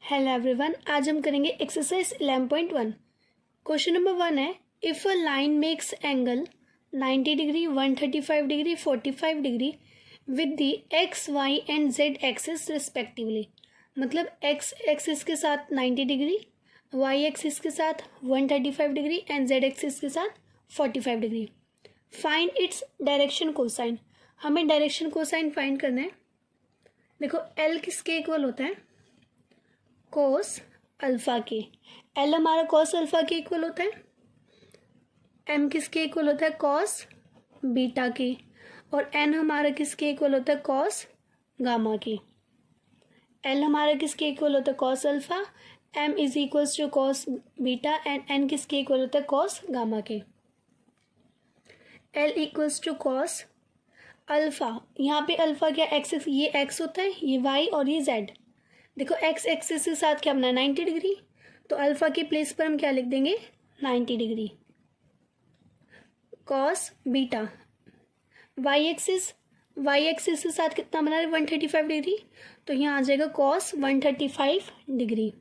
Hello everyone, आज हम करेंगे एक्सरसाइज 11.1। क्वेश्चन नंबर 1 है, if a line makes angle 90 degree 135 degree 45 degree with the x y and z axis respectively. मतलब x axis के साथ 90 degree, Y axis के साथ 135 डिग्री एंड जेड एक्सिस के साथ 45 degree. Find its direction cosine. हमें direction cosine find करना है। देखो एल किसके इक्वल होता है? कोस अल्फा के। एल हमारा कॉस अल्फा के इक्वल होता है। एम किसके इक्वल होता है? कॉस बीटा के। और एन हमारा किसके इक्वल होता है? कॉस गामा के। एल हमारा किसके इक्वल होता है? Cos alpha. M is equals to cos beta and n किसके इक्वल होता है? कॉस गामा के। L equals to cos alpha. यहाँ पे अल्फा क्या एक्स, ये एक्स होता है, ये वाई और ये जेड। देखो एक्स एक्सिस के साथ क्या बना है? 90 डिग्री। तो अल्फा की प्लेस पर हम क्या लिख देंगे? 90 degree. Cos beta. Y axis के साथ कितना बना है? 135 डिग्री। तो यहाँ आ जाएगा कॉस 135 डिग्री।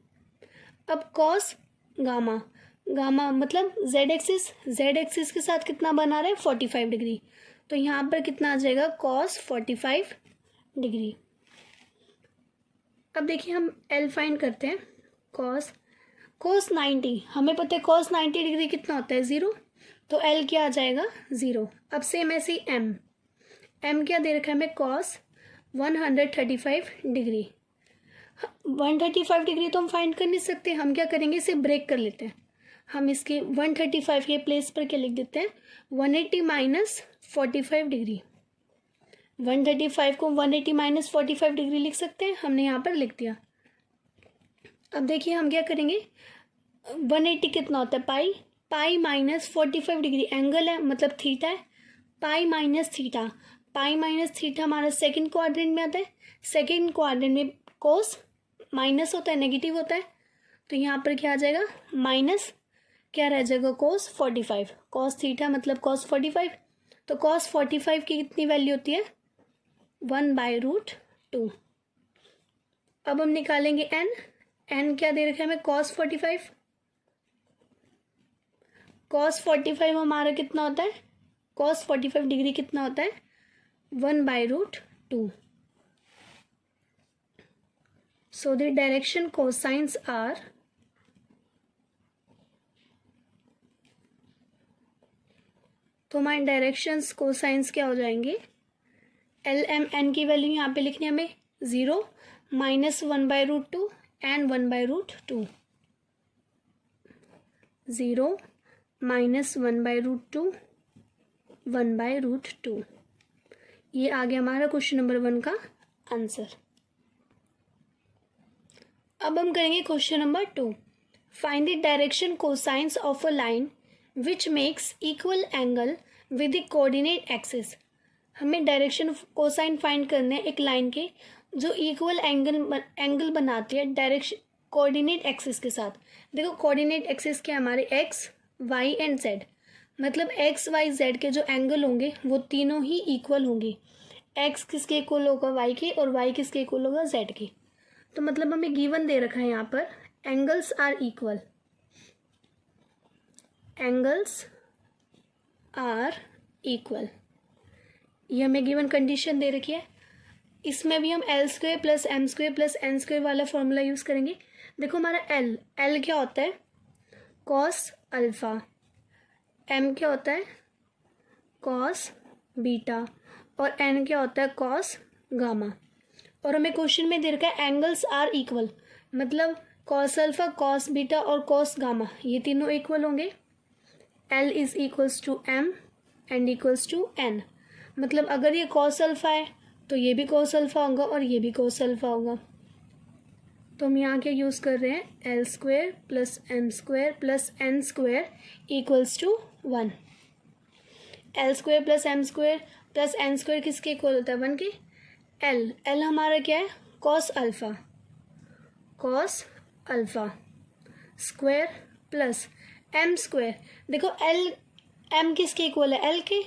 अब कॉस गामा। गामा मतलब जेड एक्सिस के साथ कितना बना रहा है? 45 डिग्री। तो यहाँ पर कितना आ जाएगा? Cos 45 degree. अब देखिए हम एल फाइंड करते हैं। कॉस 90, हमें पता है कॉस 90 डिग्री कितना होता है? 0। तो एल क्या आ जाएगा? 0। अब सेम ऐसे ही एम क्या दे रखा है हमें? Cos 135 degree. 135 डिग्री तो हम फाइंड कर नहीं सकते, हम क्या करेंगे? इसे ब्रेक कर लेते हैं। हम इसके 135 के प्लेस पर क्या लिख देते हैं? 180 माइनस 45 डिग्री। 135 को 180 माइनस 45 डिग्री लिख सकते हैं, हमने यहाँ पर लिख दिया। अब देखिए हम क्या करेंगे? 180 कितना होता है? पाई माइनस 45 डिग्री एंगल है, मतलब थीटा है। पाई माइनस थीटा हमारा सेकंड क्वाड्रेंट में आता है। सेकंड क्वाड्रेंट में कोस माइनस होता है, नेगेटिव होता है। तो यहाँ पर क्या आ जाएगा? माइनस क्या रह जाएगा? कोस 45। कॉस थीटा मतलब कॉस 45। तो कॉस 45 की कितनी वैल्यू होती है? 1/√2। अब हम निकालेंगे एन क्या दे रखा है हमें? कॉस 45। कॉस 45 हमारा कितना होता है? कॉस 45 डिग्री कितना होता है? 1/√2। So the direction cosines are, तो हमारे डायरेक्शंस कोसाइंस क्या हो जाएंगे? एल एम एन की वैल्यू यहाँ पे लिखनी है हमें 0 माइनस 1/√2 एंड 1/√2। 0 माइनस 1/√2 1/√2। ये आ गया हमारा क्वेश्चन नंबर 1 का आंसर। अब हम करेंगे question number 2। Find the direction cosines of a line which makes equal angle with the coordinate axis. हमें डायरेक्शन कोसाइन फाइंड करने हैं एक लाइन के जो इक्वल एंगल बनाती है डायरेक्शन कोऑर्डिनेट एक्सिस के साथ। देखो कोऑर्डिनेट एक्सिस के हमारे एक्स वाई एंड जेड, मतलब एक्स वाई जेड के जो एंगल होंगे वो तीनों ही इक्वल होंगे। एक्स किसके इक्वल होगा? वाई के, और वाई किसके इक्वल होगा? जेड के। तो मतलब हमें गिवन दे रखा है यहाँ पर angles are equal. Angles are equal, ये हमें गिवन कंडीशन दे रखी है। इसमें भी हम L² plus M² plus N² वाला फॉर्मूला यूज़ करेंगे। देखो हमारा L क्या होता है? Cos alpha. M क्या होता है? Cos beta. और N क्या होता है? Cos gamma. और हमें क्वेश्चन में दे रखा है एंगल्स आर इक्वल, मतलब कॉस अल्फा, कॉस बीटा और कॉस गामा ये तीनों इक्वल होंगे। L is equals to M and equals to N। मतलब अगर ये कॉस अल्फा है तो ये भी कॉस अल्फा होगा और ये भी कॉस अल्फा होगा। तो हम यहाँ क्या यूज़ कर रहे हैं? L² plus M² plus N² equals to 1। L² plus M² plus N² किसके इक्वल होता है? 1 के। L हमारा क्या है? Cos alpha square plus M²। देखो M किसके इक्वल है? L के।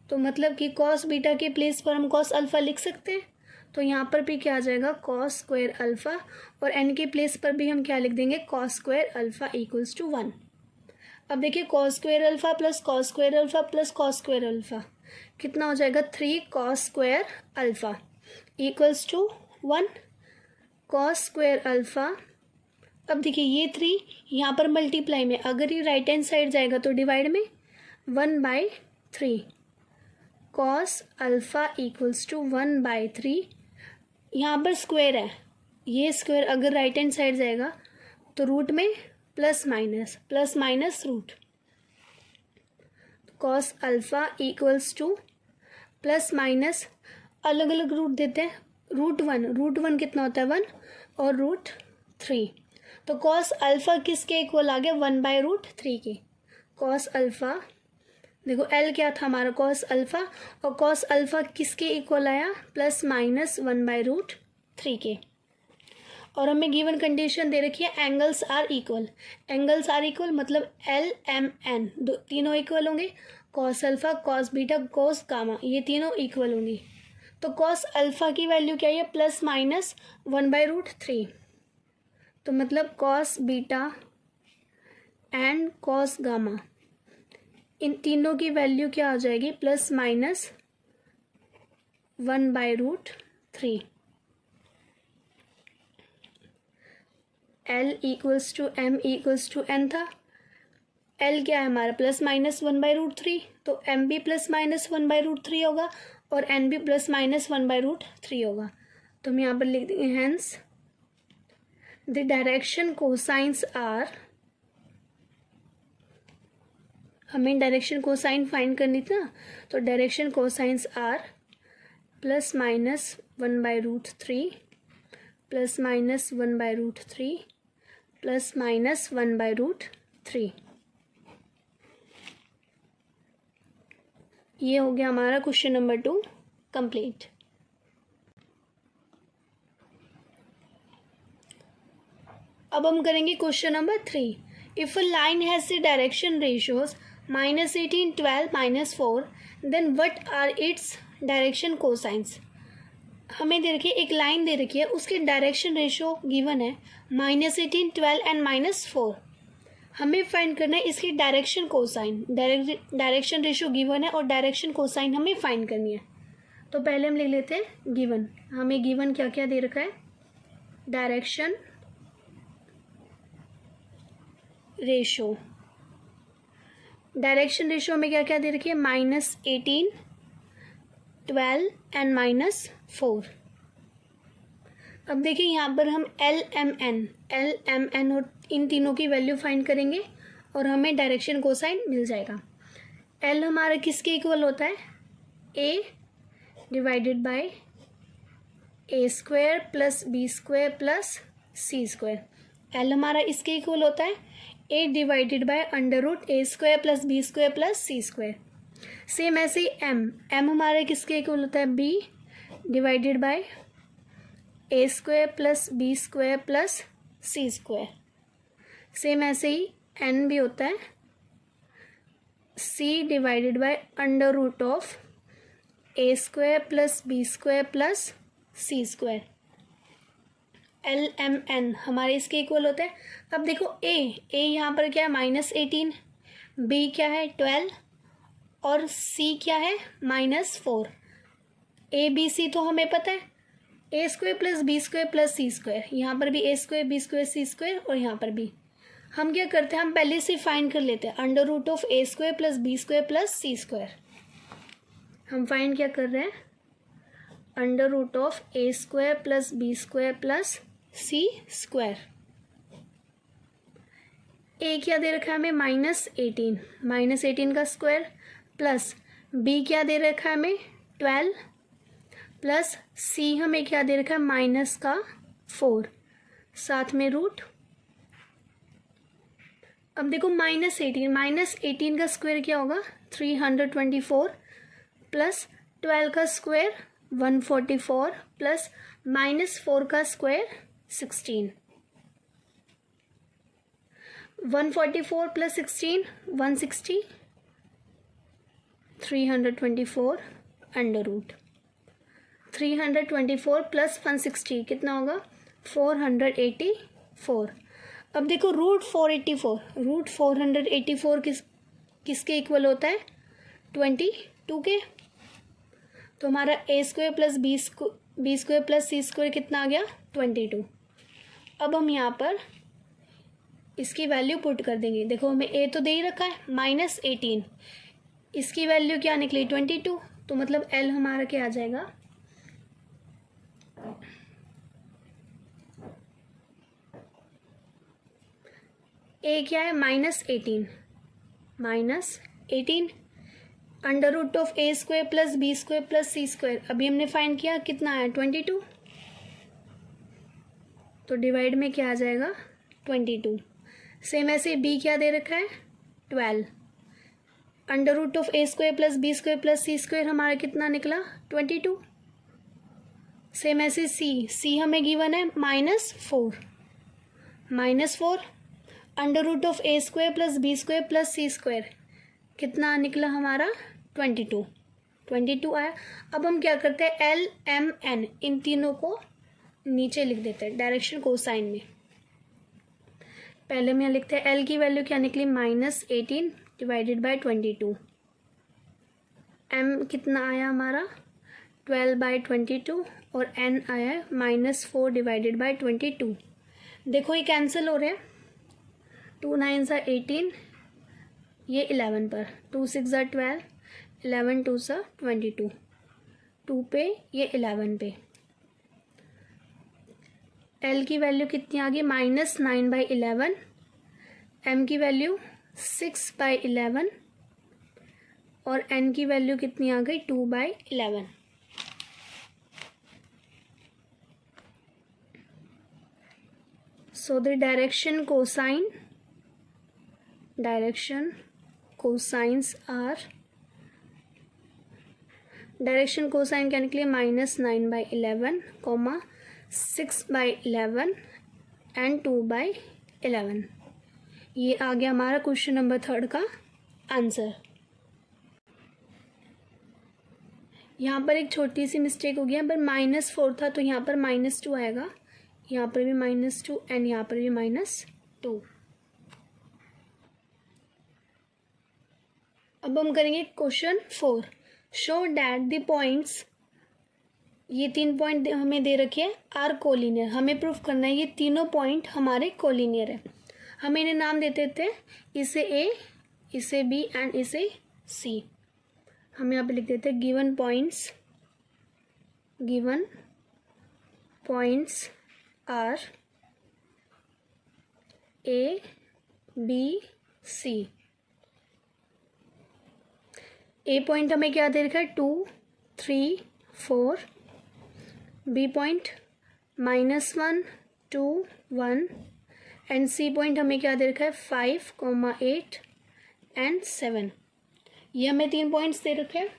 तो मतलब कि कॉस बीटा के प्लेस पर हम कॉस अल्फा लिख सकते हैं। तो यहाँ पर भी क्या आ जाएगा कॉस स्क्वायर अल्फ़ा, और एन के प्लेस पर भी हम क्या लिख देंगे cos square alpha equals to 1। अब देखिए cos square alpha plus cos square alpha plus cos square alpha कितना हो जाएगा 3 cos square alpha equals to 1 cos square alpha. अब देखिए ये 3 यहाँ पर मल्टीप्लाई में, अगर ये राइट हैंड साइड जाएगा तो डिवाइड में 1/3 कॉस अल्फ़ा इक्वल्स टू 1/3। यहाँ पर स्क्वायर है, ये स्क्वायर अगर राइट हैंड साइड जाएगा तो रूट में plus minus root, cos alpha equals to plus minus अलग अलग रूट देते हैं, रूट वन कितना होता है 1 और रूट 3। तो कॉस अल्फ़ा किसके इक्वल आ गया 1/√3 के। कॉस अल्फ़ा देखो एल क्या था हमारा कॉस अल्फ़ा, और कॉस अल्फ़ा किसके इक्वल आया प्लस माइनस 1/√3 के। और हमें गिवन कंडीशन दे रखी है एंगल्स आर इक्वल मतलब एल एम एन तीनों इक्वल होंगे, cos alpha cos beta cos gamma ये तीनों इक्वल होंगी। तो कॉस अल्फ़ा की वैल्यू क्या है प्लस माइनस 1/√3, तो मतलब cos beta and cos gamma इन तीनों की वैल्यू क्या आ जाएगी plus minus 1/√3। L equals to M equals to N था, एल क्या है हमारा प्लस माइनस 1/√3, तो एम भी प्लस माइनस 1/√3 होगा और एन भी प्लस माइनस 1/√3 होगा। तो हम यहाँ पर लिख देंगे hence the direction cosines are, हमें डायरेक्शन कोसाइन फाइंड करनी थी ना, तो direction cosines are plus minus 1/√3 plus minus 1/√3 plus minus 1/√3। ये हो गया हमारा क्वेश्चन नंबर 2 कंप्लीट। अब हम करेंगे question number 3। If a line has the direction ratios -18, 12, -4 then what are its direction cosines. हमें दे रखी है एक लाइन दे रखी है, उसके डायरेक्शन रेशियो गिवन है -18, 12 एंड -4। हमें फाइंड करना है इसकी direction cosine, direction ratio given है और डायरेक्शन कोसाइन हमें फाइंड करनी है। तो पहले हम लिख लेते हैं गिवन, हमें गिवन क्या क्या दे रखा है डायरेक्शन रेशियो, डायरेक्शन रेशियो में क्या क्या दे रखी है -18, 12 एंड -4। अब देखिए यहाँ पर हम एल एम एन और इन तीनों की वैल्यू फाइंड करेंगे और हमें डायरेक्शन कोसाइन मिल जाएगा। एल हमारा किसके इक्वल होता है A divided by A square plus B square plus C square. L हमारा इसके इक्वल होता है A divided by √a square plus B square plus C square. Same ऐसे ही एम हमारे किसके इक्वल होता है B divided by A square plus B square plus C square. Same ऐसे ही एन भी होता है सी डिवाइडेड बाय √ऑफ ए square plus B square plus सी स्क्वायर। एल एम एन हमारे इसके इक्वल होता है। अब देखो ए यहाँ पर क्या है -18, बी क्या है 12 और सी क्या है -4। ए बी सी तो हमें पता है A square plus B square plus C square, यहाँ पर भी A square B square C square और यहाँ पर भी। हम क्या करते हैं हम पहले से फाइंड कर लेते हैं √ऑफ ए square plus B square plus सी स्क्वायर। हम फाइंड क्या कर रहे हैं √ऑफ ए square plus B square plus C square. A क्या दे रखा है हमें -18 का स्क्वायर प्लस बी क्या दे रखा है हमें 12 प्लस सी हमें क्या दे रखा है -4 साथ में रूट। अब देखो -18 का स्क्वायर क्या होगा 324 प्लस 12 का स्क्वायर 144 प्लस -4 का स्क्वायर 16। 144 प्लस 16 160, 324 √। 324 प्लस 160 कितना होगा 484। अब देखो रूट 484 किसके इक्वल होता है 22 के। तो हमारा A square plus B square plus C square कितना आ गया 22। अब हम यहाँ पर इसकी वैल्यू पुट कर देंगे। देखो हमें ए तो दे ही रखा है -18, इसकी वैल्यू क्या निकली 22, तो मतलब एल हमारा क्या आ जाएगा ए क्या है -18 under root of A square plus B square plus C square. अभी हमने फाइंड किया कितना आया 22, तो डिवाइड में क्या आ जाएगा 22। सेम ऐसे बी क्या दे रखा है 12 under root of A square plus B square plus C square हमारा कितना निकला 22। सेम ऐसे सी हमें गिवन है -4 under root of A square plus B square plus C square कितना निकला हमारा 22 आया। अब हम क्या करते हैं एल एम एन इन तीनों को नीचे लिख देते हैं डायरेक्शन कोसाइन में। पहले हम यहाँ लिखते हैं एल की वैल्यू क्या निकली -18 डिवाइडेड बाय 22। एम कितना आया हमारा 12/22 और एन आया -4 डिवाइडेड बाय 22। देखो ये कैंसिल हो रहे हैं 2 9 सा 18 ये 11 पर 2 6 सा 12 11 2 सा 22 2 पे ये 11 पे। एल की वैल्यू कितनी आ गई -9/11 एम की वैल्यू 6/11 और एन की वैल्यू कितनी आ गई 2/11। So the direction cosines are direction cosine क्या निकले -9/11 6/11 एंड 2/11। ये आ गया हमारा क्वेश्चन नंबर 3 का आंसर। यहाँ पर एक छोटी सी मिस्टेक हो गया पर -4 था तो यहाँ पर -2 आएगा, यहाँ पर भी -2 एंड यहाँ पर भी -2। अब हम करेंगे question 4। Show that the points, ये 3 पॉइंट हमें दे रखे हैं आर कोलिनियर। हमें प्रूफ करना है ये तीनों पॉइंट हमारे कोलिनियर है। हम इन्हें नाम देते थे इसे ए, इसे बी एंड इसे सी। हम यहाँ पे लिख देते हैं given points are A B C. A point हमें क्या दे रखा है 2 3 4, B point -1 2 1 and C point हमें क्या दे रखा है 5, 8 एंड 7। ये हमें 3 पॉइंट्स दे रखे हैं।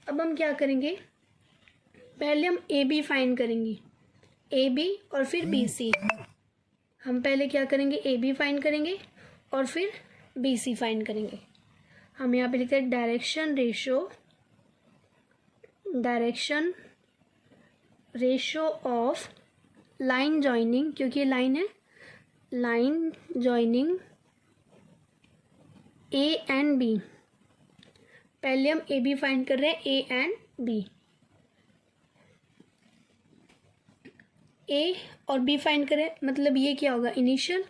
अब हम क्या करेंगे पहले हम ए बी फाइंड करेंगे, ए बी और फिर बी सी। हम पहले क्या करेंगे ए बी फाइंड करेंगे और फिर बी सी फाइंड करेंगे। हम यहाँ पे लिखते हैं direction ratio of line joining, क्योंकि ये लाइन है, line joining A and B. पहले हम ए बी फाइंड कर रहे हैं ए एंड बी। ए और बी फाइंड करें मतलब ये क्या होगा इनिशियल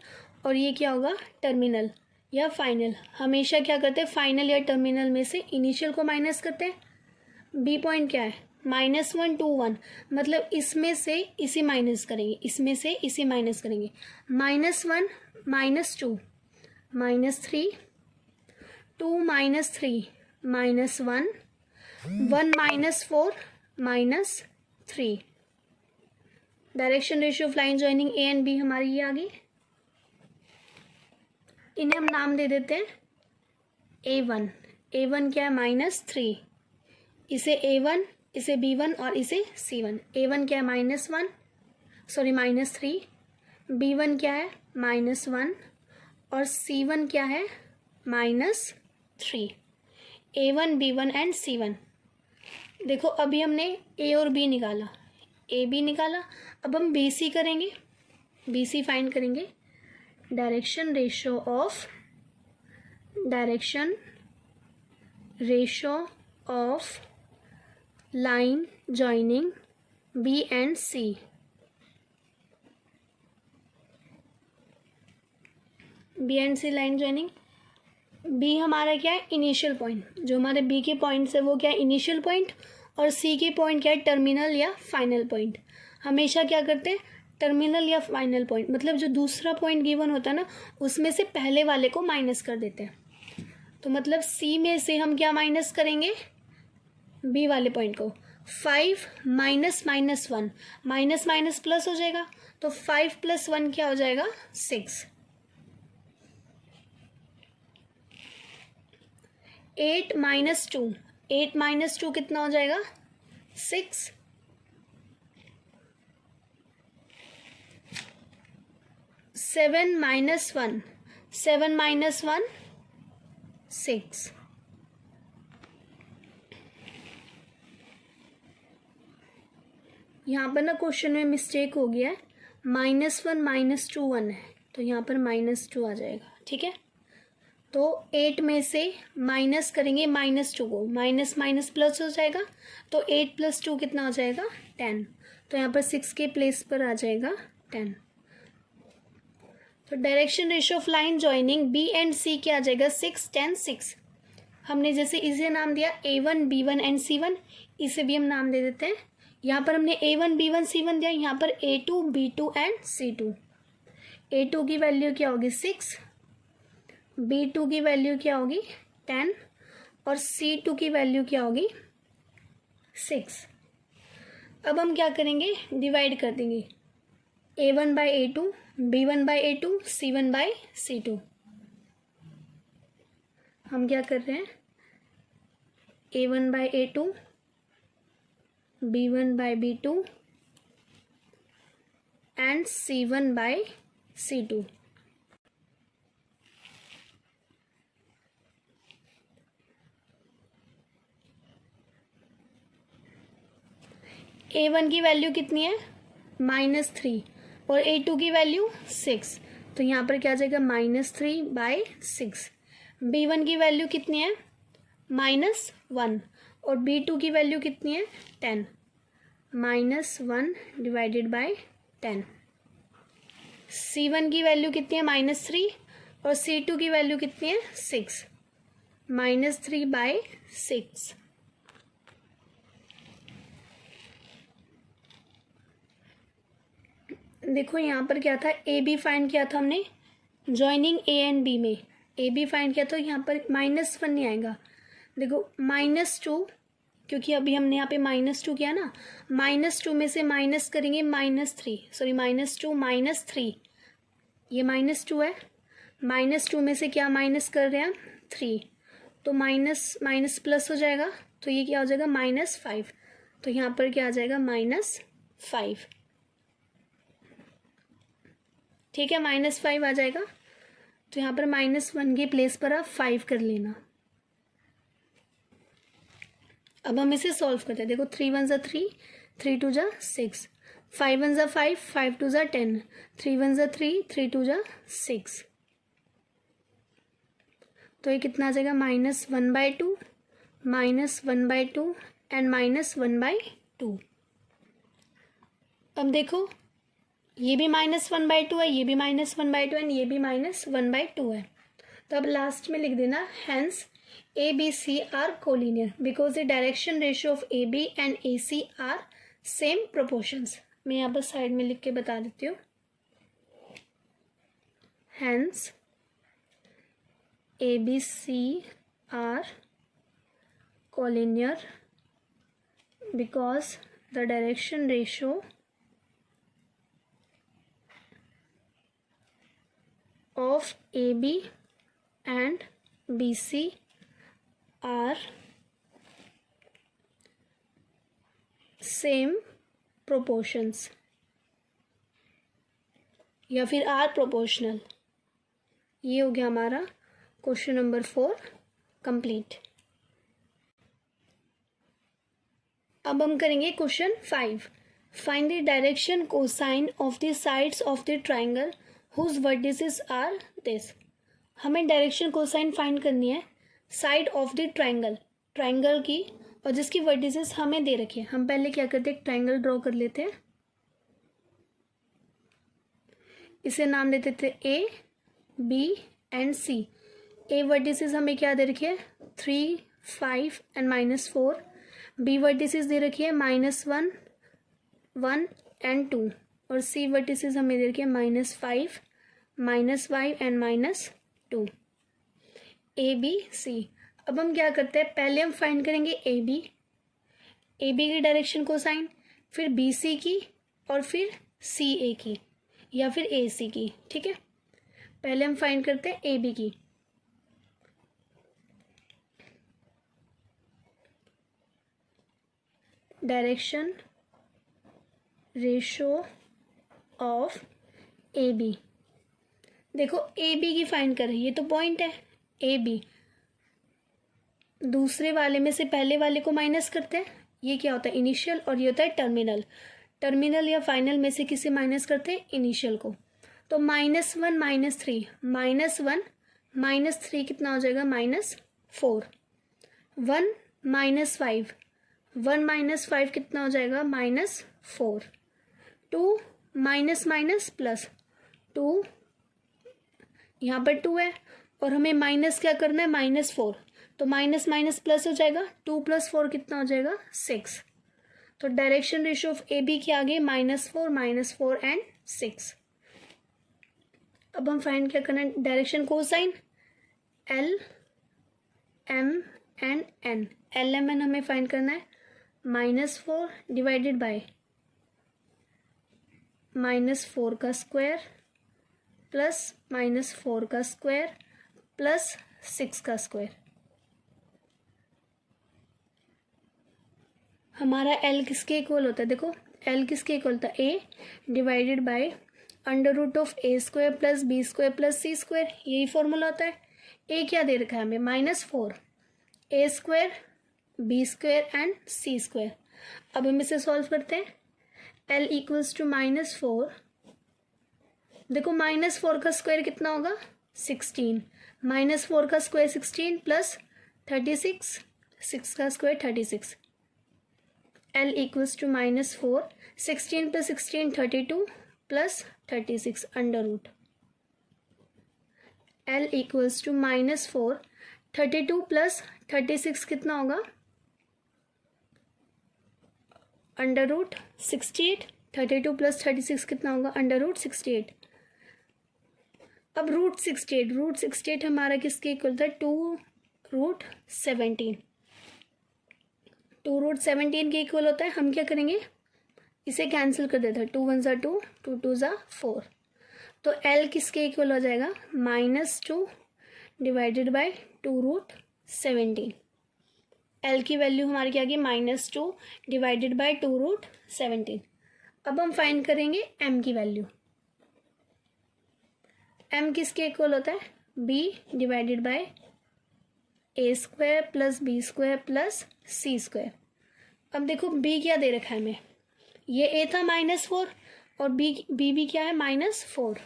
और ये क्या होगा टर्मिनल या फाइनल। हमेशा क्या करते हैं फाइनल या टर्मिनल में से इनिशियल को माइनस करते हैं। बी पॉइंट क्या है -1 2 1, मतलब इसमें से इसे माइनस करेंगे, इसमें से इसे माइनस करेंगे। -1 -2 -3 2 -3 -1 1 -4 -3। Direction ratio of line joining A and B हमारी ये आ गई। इन्हें हम नाम दे देते हैं A1। A1 क्या है -3, इसे A1 इसे B1 और इसे C1। A1 क्या है -3, B1 क्या है -1 और C1 क्या है -3। A1 B1 एंड C1 देखो अभी हमने ए और बी निकाला, ए बी निकाला, अब हम बी सी करेंगे, बी सी फाइंड करेंगे। Direction ratio of line joining B and C. B and C line joining, B हमारा क्या है, इनिशियल पॉइंट, जो हमारे बी के पॉइंट्स है वो क्या है, इनिशियल पॉइंट, और सी के पॉइंट क्या है, टर्मिनल या फाइनल पॉइंट। हमेशा क्या करते हैं, टर्मिनल या फाइनल पॉइंट, मतलब जो दूसरा पॉइंट गिवन होता है ना उसमें से पहले वाले को माइनस कर देते हैं। तो मतलब सी में से हम क्या माइनस करेंगे, बी वाले पॉइंट को। 5 minus minus 1, minus minus plus हो जाएगा, तो 5 + 1 क्या हो जाएगा, 6। 8 माइनस 2, 8 माइनस 2 कितना हो जाएगा, 6। 7 माइनस 1, 7 माइनस 1, 6। यहाँ पर ना क्वेश्चन में मिस्टेक हो गया है, -1 -2 1 है, तो यहाँ पर -2 आ जाएगा। ठीक है, तो 8 में से माइनस करेंगे -2 को, माइनस माइनस प्लस हो जाएगा, तो 8 + 2 कितना हो जाएगा, 10। तो यहाँ पर 6 के प्लेस पर आ जाएगा 10। तो direction ratio of line joining B and C क्या आ जाएगा, 6 10 6। हमने जैसे इसे नाम दिया A1 B1 एंड C1, इसे भी हम नाम दे देते हैं। यहाँ पर हमने A1 B1 C1 दिया, यहाँ पर A2 B2 and C2। A2 की वैल्यू क्या होगी, 6, B2 की वैल्यू क्या होगी, 10, और C2 की वैल्यू क्या होगी, 6। अब हम क्या करेंगे, डिवाइड कर देंगे, A1 by A2, B1 by A2, C1 by C2। हम क्या कर रहे हैं, A1 by A2, B1 by B2 and C1 by C2। A1 की वैल्यू कितनी है, -3, और A2 की वैल्यू 6, तो यहाँ पर क्या आ जाएगा, -3/6। B1 की वैल्यू कितनी है, -1, और B2 की वैल्यू कितनी है, 10, -1 / 10। C1 की वैल्यू कितनी है, -3, और C2 की वैल्यू कितनी है, 6, -3/6। देखो यहाँ पर क्या था, ए बी फाइंड किया था हमने, जॉइनिंग ए एंड बी में ए बी फाइंड किया, तो यहाँ पर -1 नहीं आएगा। देखो -2, क्योंकि अभी हमने यहाँ पे -2 किया ना, -2 में से माइनस करेंगे -3, सॉरी -2 -3, ये -2 है, -2 में से क्या माइनस कर रहे हैं हम, 3, तो माइनस माइनस प्लस हो जाएगा, तो ये क्या हो जाएगा, -5, तो यहाँ पर क्या आ जाएगा, -5। ठीक है, -5 आ जाएगा, तो यहाँ पर -1 के प्लेस पर आप 5 कर लेना। अब हम इसे सॉल्व करते हैं। देखो 3 1 = 3, 3 2 = 6, 5 1 = 5, 5 2 = 10, 3 1 = 3, 3 2 = 6। तो ये कितना आ जाएगा, -1/2, -1/2 एंड -1/2। अब देखो ये भी -1/2 है, ये भी -1/2 एंड ये भी -1/2 है। तो अब लास्ट में लिख देना, hence A B C are collinear because the direction ratio of A B and A C are same proportions. मैं यहाँ पर साइड में लिख के बता देती हूँ, hence A B C are collinear because the direction ratio of AB and BC are same proportions या फिर आर प्रोपोर्शनल। ये हो गया हमारा क्वेश्चन नंबर 4 कंप्लीट। अब हम करेंगे question 5। Find the direction cosine of the sides of the triangle whose vertices are this. हमें डायरेक्शन कोसाइन फाइंड करनी है साइड ऑफ द ट्राइंगल की, और जिसकी वर्टिसेस हमें दे रखी है। हम पहले क्या करते हैं, एक ट्राइंगल ड्रॉ कर लेते हैं। इसे नाम देते थे A, B and C. A vertices हमें क्या दे रखी है, 3, 5 एंड -4। बी वर्टिसेस दे रखी है -1, 1 एंड 2। और सी वर्टिसेस हमें दे रखी है -5, -5 एंड -2। ए बी सी। अब हम क्या करते हैं, पहले हम फाइंड करेंगे ए बी की डायरेक्शन कोसाइन, फिर बी सी की, और फिर सी ए की या फिर ए सी की। ठीक है, पहले हम फाइंड करते हैं ए बी की। Direction ratio of A B. देखो ए बी की फाइंड कर रही है, तो पॉइंट है ए बी। दूसरे वाले में से पहले वाले को माइनस करते हैं। ये क्या होता है, इनिशियल, और ये होता है टर्मिनल। टर्मिनल या फाइनल में से किसे माइनस करते हैं, इनिशियल को। तो -1 -3, -1 -3 कितना हो जाएगा, -4। 1 -5, 1 -5 कितना हो जाएगा, -4। 2 माइनस प्लस 2, यहाँ पर 2 है और हमें माइनस क्या करना है, -4। तो माइनस माइनस प्लस हो जाएगा, 2 + 4 कितना हो जाएगा, 6। तो direction ratio of A B के आगे -4 एंड 6। अब हम फाइंड क्या करना है, direction cosine l m and n. L m n हमें फाइंड करना है, -4 डिवाइडेड बाय -4 का स्क्वायर प्लस -4 का स्क्वायर प्लस 6 का स्क्वायर। हमारा एल किसके इक्वल होता है, देखो एल किसके इक्वल होता है, A divided bye √(a² + b² + c²। यही फॉर्मूला होता है। ए क्या दे रखा है हमें, -4, a² b² एंड c²। अब हम इसे सॉल्व करते हैं। एल इक्वल्स टू -4, देखो -4 का स्क्वायर कितना होगा, 16। -4 का स्क्वायर 16 प्लस 36, 6 का square 36। L equals to -4, 16 + 16 32 plus 36 √ L equals to -4, 32 plus 36 कितना होगा, √68। 32 प्लस 36 कितना होगा, √68। अब √68 हमारा किसके इक्वल था, 2√17। 2√17 के इक्वल होता है। हम क्या करेंगे, इसे कैंसिल कर देते हैं, 2 × 1 = 2, 2 × 2 = 4। तो L किसके इक्वल हो जाएगा, -2 डिवाइडेड बाय 2√17। L की वैल्यू हमारी क्या आ गई, -2 डिवाइडेड बाय 2√17। अब हम फाइंड करेंगे M की वैल्यू। M किसके इक्वल होता है, B divided by a² + b² + c²। अब देखो b क्या दे रखा है हमें, ये a था -4 और b भी क्या है, -4।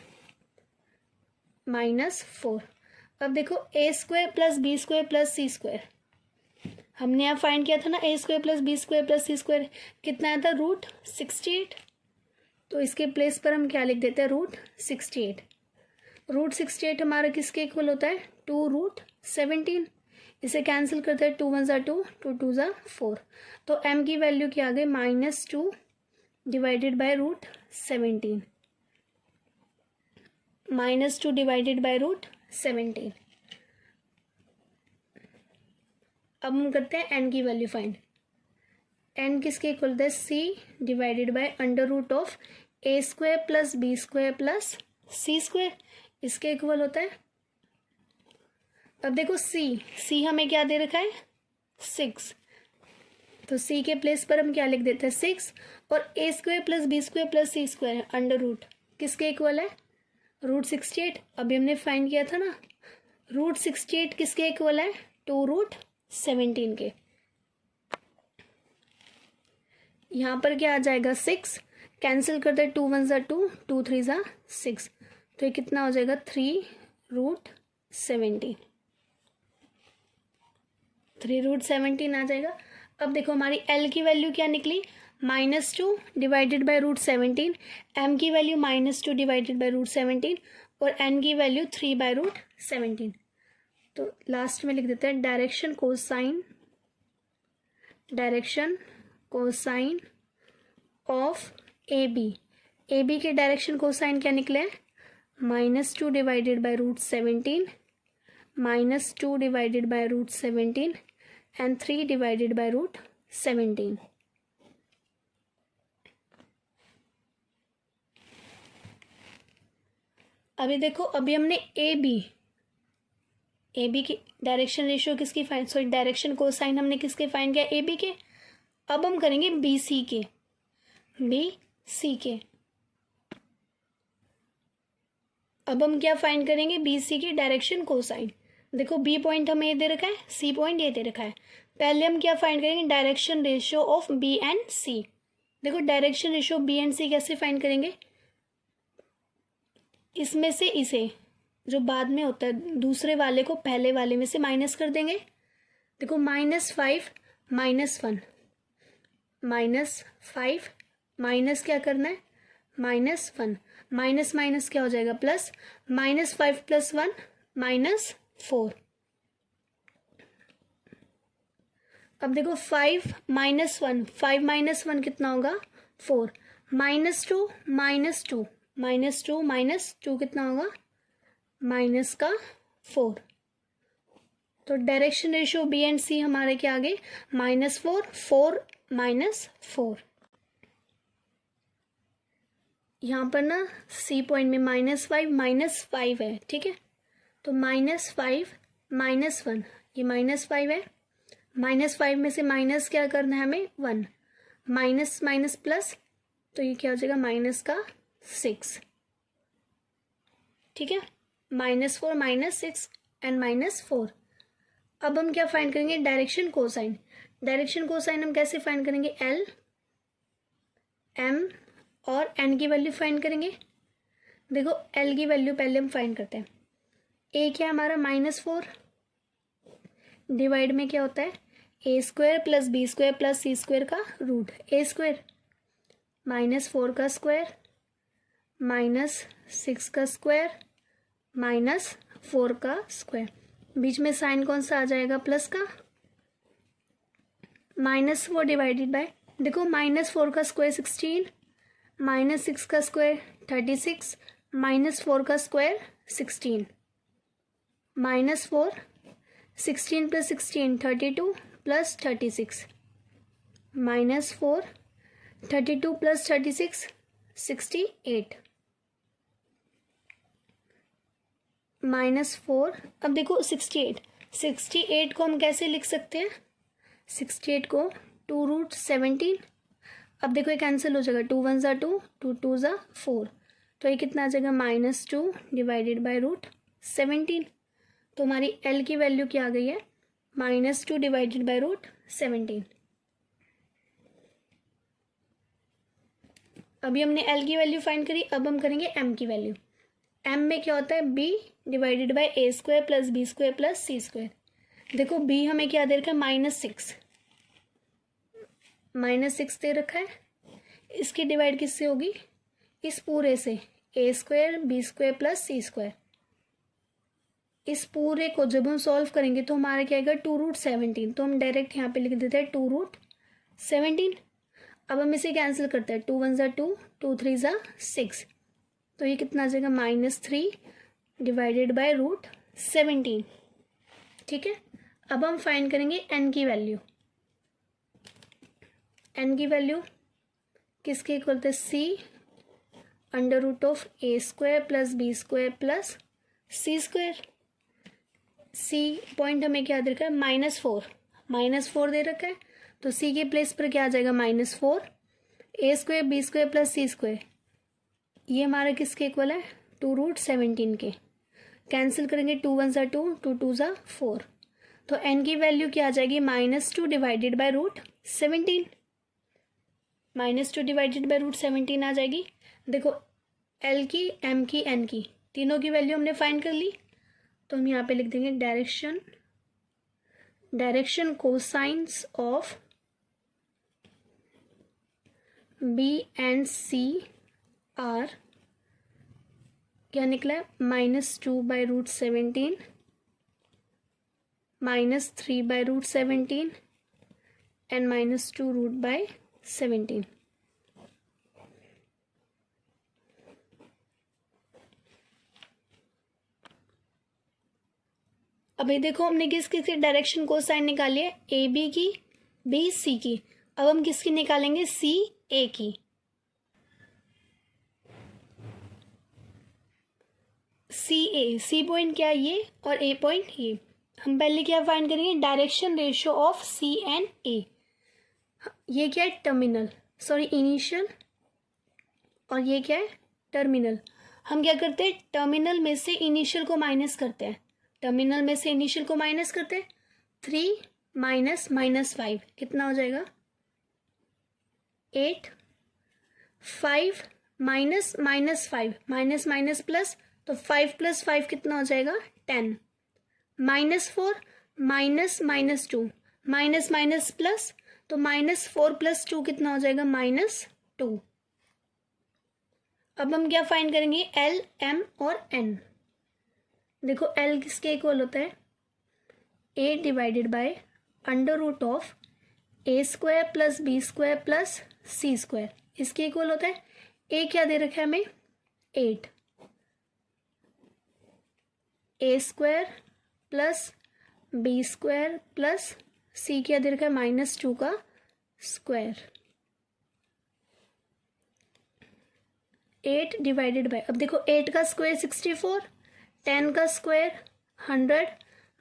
अब देखो a² + b² + c²। हमने यहाँ फाइंड किया था ना, a² + b² + c², कितना आया था, √68। तो इसके प्लेस पर हम क्या लिख देते हैं, √68। √68 हमारा किसके इक्वल होता है, 2√17। इसे कैंसिल करते हैं, 2 × 1 = 2, 2 × 2 = 4। तो m की वैल्यू क्या आ गई, -2 डिवाइडेड बाय √17। -2 divided by √17। अब हम करते हैं n की वैल्यू फाइंड। n किसके इक्वल होता है, c divided by √a² + b² + c²। इसके इक्वल होता है। अब देखो c हमें क्या दे रखा है, 6। तो c के प्लेस पर हम क्या लिख देते हैं, 6। और a² + b² + c² √ किसके इक्वल है, √68। अभी हमने फाइंड किया था ना, √68 किसके इक्वल है, 2√17 के। यहाँ पर क्या आ जाएगा 6, कैंसिल करते हैं 2 1 2, 2 3 6, तो ये कितना हो जाएगा 3√17, 3√17 आ जाएगा। अब देखो हमारी L की वैल्यू क्या निकली, -2 डिवाइडेड बाई √17, M की वैल्यू -2 डिवाइडेड बाई √17 और N की वैल्यू 3/√17। तो लास्ट में लिख देते हैं direction cosine of AB। AB के डायरेक्शन कोसाइन क्या निकले हैं, -2 divided by √17, -2 divided by √17 and 3 divided by √17। अभी देखो, अभी हमने ए बी की डायरेक्शन रेशियो किसकी फाइंड, सॉरी डायरेक्शन कोसाइन हमने किसके फाइंड किया, ए बी के। अब हम करेंगे बी सी के। अब हम क्या फाइंड करेंगे, बी सी की डायरेक्शन कोसाइन। देखो बी पॉइंट हमें ये दे रखा है, सी पॉइंट ये दे रखा है। पहले हम क्या फाइंड करेंगे, direction ratio of B and C. देखो direction ratio B and C कैसे फाइंड करेंगे, इसमें से इसे जो बाद में होता है दूसरे वाले को पहले वाले में से माइनस कर देंगे। देखो -5 -1, -5 माइनस क्या करना है, -1, माइनस माइनस क्या हो जाएगा प्लस, -5 + 1 -4। अब देखो 5 -1, 5 - 1 कितना होगा 4, -2 -2 कितना होगा -4। तो डायरेक्शन रेशियो बी एंड सी हमारे क्या आ गए, -4 4 -4। यहाँ पर ना सी पॉइंट में -5 है, ठीक है। तो -5 -1, ये -5 है, -5 में से माइनस क्या करना है हमें 1, माइनस माइनस प्लस, तो ये क्या हो जाएगा -6, ठीक है। -4 -6 एंड -4। अब हम क्या फाइंड करेंगे, डायरेक्शन कोसाइन। डायरेक्शन कोसाइन हम कैसे फाइंड करेंगे, L M और N की वैल्यू फाइंड करेंगे। देखो L की वैल्यू पहले हम फाइंड करते हैं। A क्या है हमारा -4, डिवाइड में क्या होता है A² + B² + C² का रूट, A², -4 का स्क्वायर -6 का स्क्वायर -4 का स्क्वायर, बीच में साइन कौन सा आ जाएगा, प्लस का। -4 डिवाइडेड बाय, देखो -4 का स्क्वायर 16, -6 का स्क्वायर 36, -4 का स्क्वायर 16, -4 16 + 16 32 + 36, -4 32 + 36 68, -4। अब देखो 68 को हम कैसे लिख सकते हैं, 68 को 2√17। अब देखो ये कैंसिल हो जाएगा, 2 1 2, 2 2 4, तो ये कितना आ जाएगा -2 डिवाइडेड बाई √17। तो हमारी L की वैल्यू क्या आ गई है, -2 डिवाइडेड बाई √17। अभी हमने L की वैल्यू फाइंड करी, अब हम करेंगे M की वैल्यू। M में क्या होता है, B divided by A² + B² + C²। देखो B हमें क्या दे रखा है, -6 दे रखा है। इसकी डिवाइड किससे होगी, इस पूरे से, A² B² + C²। इस पूरे को जब हम सॉल्व करेंगे तो हमारा क्या आएगा 2√17, तो हम डायरेक्ट यहाँ पे लिख देते हैं 2√17। अब हम इसे कैंसिल करते हैं, 2 1 2, 2 3 6, तो ये कितना आ जाएगा -3 डिवाइडेड बाय √17, ठीक है। अब हम फाइंड करेंगे N की वैल्यू। N की वैल्यू किसके इक्वल थे, C √A² + B² + C²। C point हमें क्या दे रखा है, -4 दे रखा है, तो C के प्लेस पर क्या आ जाएगा -4, A² B² + C²। ये हमारा किसके इक्वल है, 2√17 के। कैंसिल करेंगे, 2 1 2, 2 2 4, तो N की वैल्यू क्या आ जाएगी, -2 डिवाइडेड बाई √17। -2 डिवाइडेड बाई √17 आ जाएगी। देखो एल की, एम की, एन की, तीनों की वैल्यू हमने फाइंड कर ली। तो हम यहाँ पे लिख देंगे direction cosines of B and C are, क्या निकला है, -2 by √17, -3 by √17 and -2 root by 17। अभी देखो हमने किस किस की डायरेक्शन कोसाइन निकाली है, ए बी की, बी सी की। अब हम किसकी निकालेंगे, सी ए की। सी पॉइंट क्या है ये, और ए पॉइंट ये। हम पहले क्या फाइंड करेंगे, direction ratio of C and A. ये क्या है, टर्मिनल, सॉरी इनिशियल, और ये क्या है, टर्मिनल। हम क्या करते हैं, टर्मिनल में से इनिशियल को माइनस करते हैं। टर्मिनल में से इनिशियल को माइनस करते हैं। 3 माइनस -5 कितना हो जाएगा, 8। 5 माइनस -5 माइनस माइनस प्लस, तो 5 + 5 कितना हो जाएगा, 10। -4 माइनस -2 माइनस माइनस प्लस, तो -4 + 2 कितना हो जाएगा, -2। अब हम क्या फाइंड करेंगे, एल, एम और एन। देखो एल किसके इक्वल होता है, A divided by √of a² + b² + c², इसके इक्वल होता है। ए क्या दे रखा है हमें, 8, a² + b² + c क्या दे रखा है, -2 का स्क्वायर। 8 डिवाइडेड बाय, अब देखो 8 का स्क्वायर 64, 10 का स्क्वायर 100,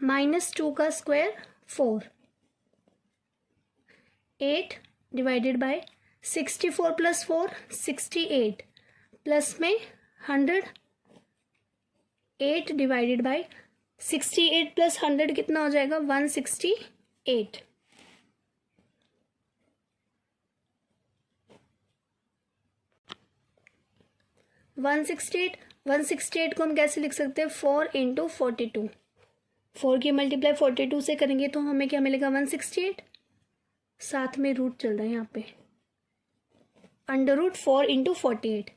-2 का स्क्वायर 4। 8 डिवाइडेड बाय 64 + 4 68, प्लस में 100। 8 डिवाइडेड बाय 68 + 100 कितना हो जाएगा, 168। वन सिक्सटी एट को हम कैसे लिख सकते हैं, 4 × 42। 4 की मल्टीप्लाई 42 से करेंगे तो हमें क्या मिलेगा, 168। साथ में रूट चल रहा है यहाँ पे, √4 × 48।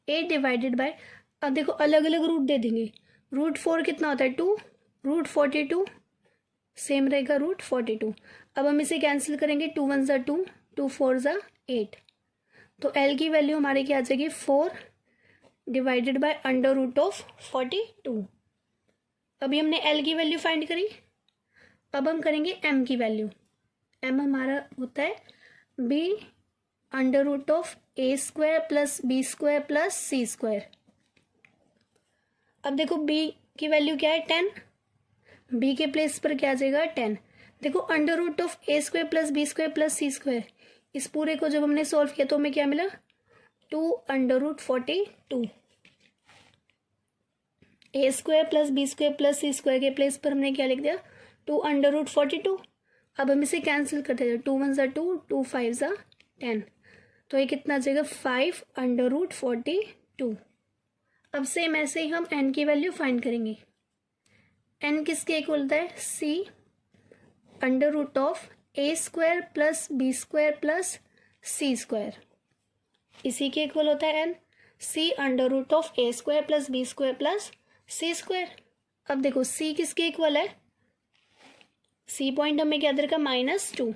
8 डिवाइडेड बाय, अब देखो अलग अलग रूट दे देंगे। √4 कितना होता है, 2, √42 सेम रहेगा, √42। अब हम इसे कैंसिल करेंगे, 2 × 1 = 2, 2 × 4 = 8। तो एल की वैल्यू हमारी क्या आ जाएगी, 4 डिवाइडेड बाय √42। अभी हमने एल की वैल्यू फाइंड करी। अब हम करेंगे एम की वैल्यू। एम हमारा होता है बी √a² + b² + c²। अब देखो बी की वैल्यू क्या है, 10। बी के प्लेस पर क्या आ जाएगा, 10। देखो √a² + b² + c², इस पूरे को जब हमने सॉल्व किया तो हमें क्या मिला, 2 √42। a² + b² + c² के प्लेस पर हमने क्या लिख दिया, 2 √42। अब हम इसे कैंसिल करते हैं, 2 × 1 = 2, 2 × 5 = 10। तो ये कितना आ जाएगा, 5 √42। अब सेम ऐसे ही हम n की वैल्यू फाइंड करेंगे। n किसके इक्वल होता है, c √of a² + b² + c², इसी के इक्वल होता है n, c √of a² + b² + c²। अब देखो c किसके इक्वल है, c पॉइंट हमें क्या दे रखा, -2।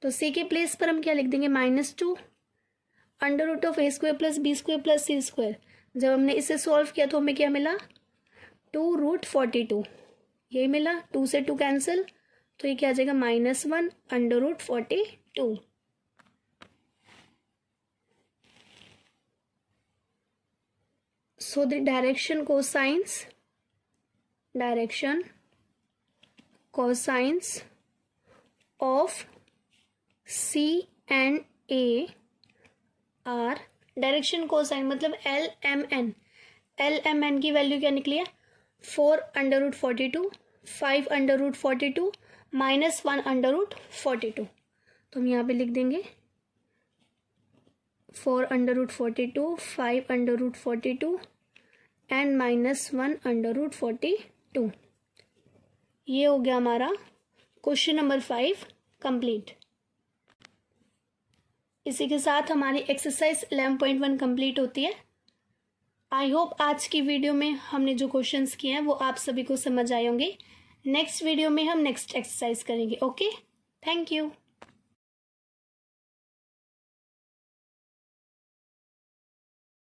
तो c के प्लेस पर हम क्या लिख देंगे, -2 √ऑफ a² + b² + c²। जब हमने इसे सॉल्व किया तो हमें क्या मिला, 2 √42, यही मिला। 2 से 2 कैंसिल, तो ये क्या आ जाएगा, -1 √42। So the direction cosines of C and A are, direction cosine मतलब एल एम एन की वैल्यू क्या निकली है, 4 √42, 5 √42, -1 √42। तो हम यहाँ पे लिख देंगे 4/√42, 5/√42 एंड -1/√42। ये हो गया हमारा क्वेश्चन नंबर 5 कंप्लीट। इसी के साथ हमारी एक्सरसाइज 11.1 कंप्लीट होती है। आई होप आज की वीडियो में हमने जो क्वेश्चंस किए हैं वो आप सभी को समझ आए होंगे। नेक्स्ट वीडियो में हम नेक्स्ट एक्सरसाइज करेंगे। Okay, thank you.